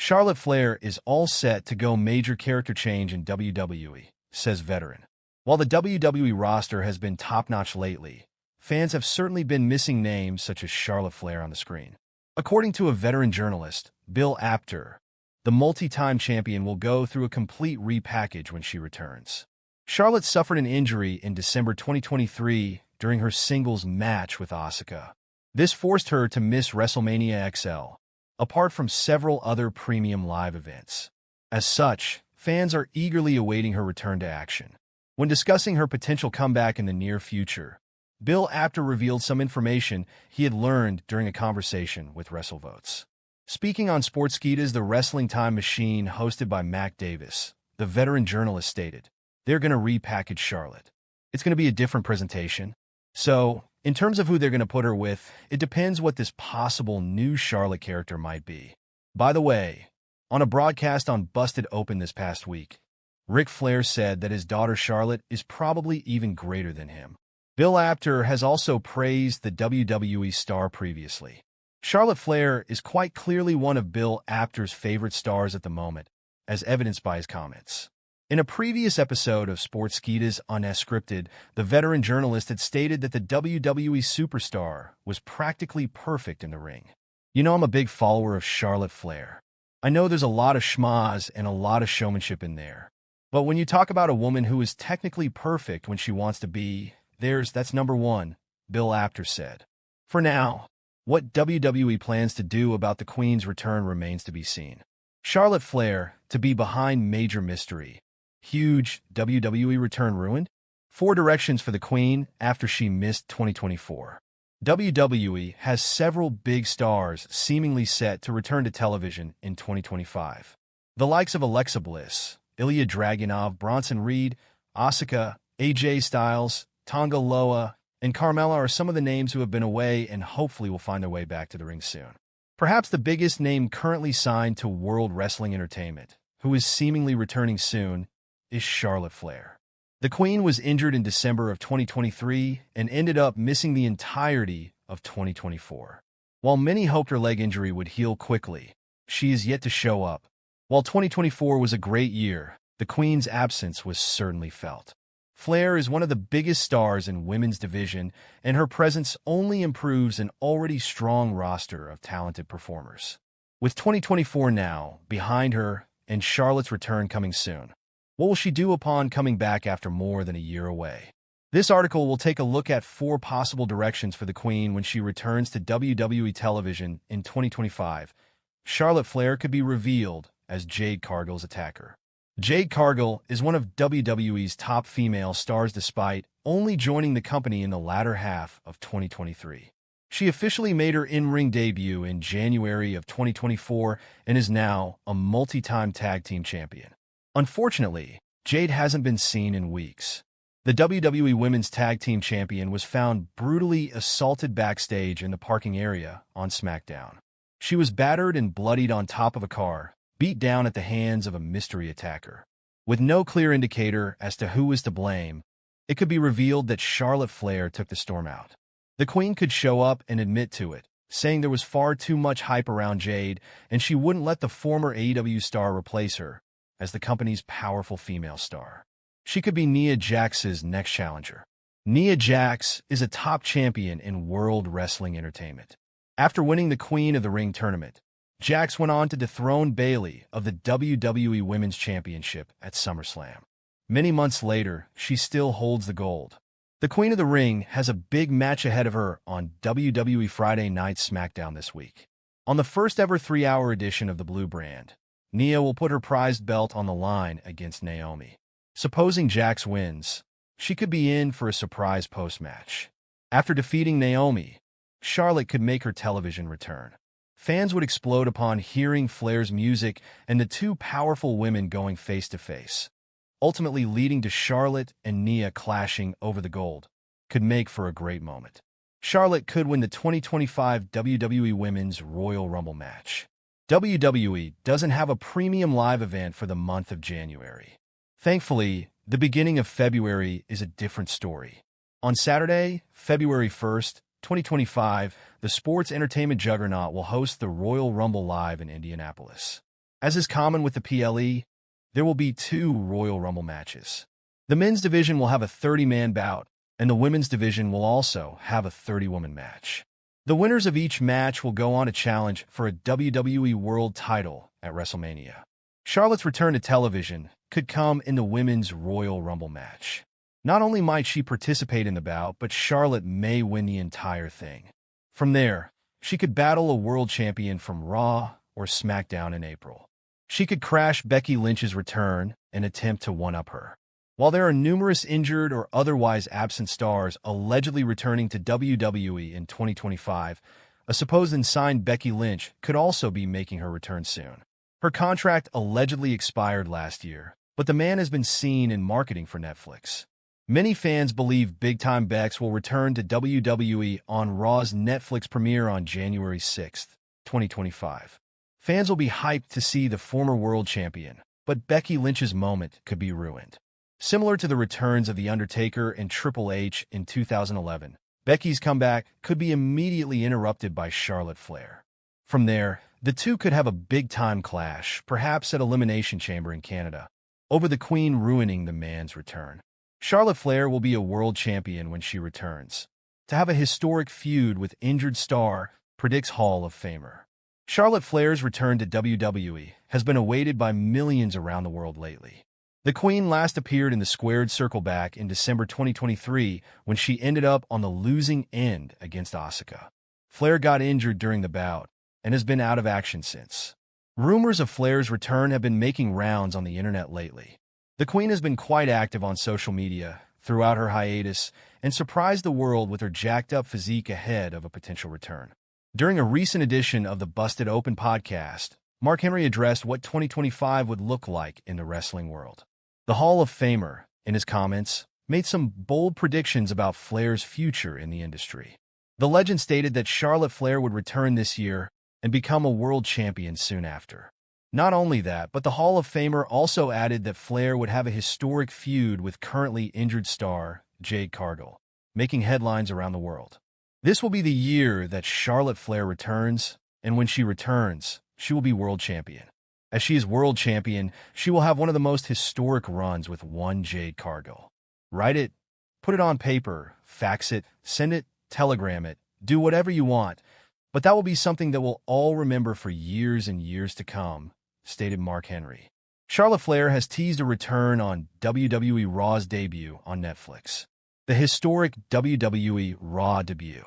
Charlotte Flair is all set to go major character change in WWE, says veteran. While the WWE roster has been top-notch lately, fans have certainly been missing names such as Charlotte Flair on the screen. According to a veteran journalist, Bill Apter, the multi-time champion will go through a complete repackage when she returns. Charlotte suffered an injury in December 2023 during her singles match with Asuka. This forced her to miss WrestleMania XL, apart from several other premium live events. As such, fans are eagerly awaiting her return to action. When discussing her potential comeback in the near future, Bill Apter revealed some information he had learned during a conversation with WrestleVotes. Speaking on Sportskeeda's The Wrestling Time Machine hosted by Mac Davis, the veteran journalist stated, "They're going to repackage Charlotte. It's going to be a different presentation. So, in terms of who they're going to put her with, it depends what this possible new Charlotte character might be." By the way, on a broadcast on Busted Open this past week, Ric Flair said that his daughter Charlotte is probably even greater than him. Bill Apter has also praised the WWE star previously. Charlotte Flair is quite clearly one of Bill Apter's favorite stars at the moment, as evidenced by his comments. In a previous episode of Sportskeeda's Unscripted, the veteran journalist had stated that the WWE superstar was practically perfect in the ring. You know, I'm a big follower of Charlotte Flair. I know there's a lot of schmaz and a lot of showmanship in there. But when you talk about a woman who is technically perfect when she wants to be, that's number one, Bill Apter said. For now, what WWE plans to do about the Queen's return remains to be seen. Charlotte Flair, to be behind major mystery. Huge WWE return ruined? 4 directions for the Queen after she missed 2024. WWE has several big stars seemingly set to return to television in 2025. The likes of Alexa Bliss, Ilya Dragunov, Bronson Reed, Asuka, AJ Styles, Tonga Loa, and Carmella are some of the names who have been away and hopefully will find their way back to the ring soon. Perhaps the biggest name currently signed to World Wrestling Entertainment, who is seemingly returning soon, is Charlotte Flair. The Queen was injured in December of 2023 and ended up missing the entirety of 2024. While many hoped her leg injury would heal quickly, she is yet to show up. While 2024 was a great year, the Queen's absence was certainly felt. Flair is one of the biggest stars in women's division, and her presence only improves an already strong roster of talented performers. With 2024 now behind her and Charlotte's return coming soon, what will she do upon coming back after more than a year away? This article will take a look at 4 possible directions for the Queen when she returns to WWE television in 2025. Charlotte Flair could be revealed as Jade Cargill's attacker. Jade Cargill is one of WWE's top female stars despite only joining the company in the latter half of 2023. She officially made her in-ring debut in January of 2024 and is now a multi-time tag team champion. Unfortunately, Jade hasn't been seen in weeks. The WWE Women's Tag Team Champion was found brutally assaulted backstage in the parking area on SmackDown. She was battered and bloodied on top of a car, beat down at the hands of a mystery attacker. With no clear indicator as to who was to blame, it could be revealed that Charlotte Flair took the storm out. The Queen could show up and admit to it, saying there was far too much hype around Jade and she wouldn't let the former AEW star replace her as the company's powerful female star. She could be Nia Jax's next challenger. Nia Jaxs is a top champion in World Wrestling Entertainment. After winning the Queen of the Ring tournament, Jaxs went on to dethrone Bayley of the WWE Women's Championship at SummerSlam. Many months later, she still holds the gold. The Queen of the Ring has a big match ahead of her on WWE Friday Night SmackDown this week. On the first ever 3-hour edition of the Blue Brand, Nia will put her prized belt on the line against Naomi. Supposing Jaxs wins, she could be in for a surprise post-match. After defeating Naomi, Charlotte could make her television return. Fans would explode upon hearing Flair's music and the 2 powerful women going face-to-face, ultimately leading to Charlotte and Nia clashing over the gold. Could make for a great moment. Charlotte could win the 2025 WWE Women's Royal Rumble match. WWE doesn't have a premium live event for the month of January. Thankfully, the beginning of February is a different story. On Saturday, February 1st, 2025, the sports entertainment juggernaut will host the Royal Rumble live in Indianapolis. As is common with the PLE, there will be 2 Royal Rumble matches. The men's division will have a 30-man bout, and the women's division will also have a 30-woman match. The winners of each match will go on to challenge for a WWE World title at WrestleMania. Charlotte's return to television could come in the women's Royal Rumble match. Not only might she participate in the bout, but Charlotte may win the entire thing. From there, she could battle a world champion from Raw or SmackDown in April. She could crash Becky Lynch's return and attempt to one-up her. While there are numerous injured or otherwise absent stars allegedly returning to WWE in 2025, a supposed unsigned Becky Lynch could also be making her return soon. Her contract allegedly expired last year, but the man has been seen in marketing for Netflix. Many fans believe Big Time Bex will return to WWE on Raw's Netflix premiere on January 6, 2025. Fans will be hyped to see the former world champion, but Becky Lynch's moment could be ruined. Similar to the returns of The Undertaker and Triple H in 2011, Becky's comeback could be immediately interrupted by Charlotte Flair. From there, the two could have a big-time clash, perhaps at Elimination Chamber in Canada, over the Queen ruining the man's return. Charlotte Flair will be a world champion when she returns. To have a historic feud with injured star predicts Hall of Famer. Charlotte Flair's return to WWE has been awaited by millions around the world lately. The Queen last appeared in the Squared Circle back in December 2023 when she ended up on the losing end against Asuka. Flair got injured during the bout and has been out of action since. Rumors of Flair's return have been making rounds on the internet lately. The Queen has been quite active on social media throughout her hiatus and surprised the world with her jacked-up physique ahead of a potential return. During a recent edition of the Busted Open podcast, Mark Henry addressed what 2025 would look like in the wrestling world. The Hall of Famer, in his comments, made some bold predictions about Flair's future in the industry. The legend stated that Charlotte Flair would return this year and become a world champion soon after. Not only that, but the Hall of Famer also added that Flair would have a historic feud with currently injured star Jade Cargill, making headlines around the world. This will be the year that Charlotte Flair returns, and when she returns, she will be world champion. As she is world champion, she will have one of the most historic runs with one Jade Cargill. Write it, put it on paper, fax it, send it, telegram it, do whatever you want, but that will be something that we'll all remember for years and years to come, stated Mark Henry. Charlotte Flair has teased a return on WWE RAW's debut on Netflix. The historic WWE RAW debut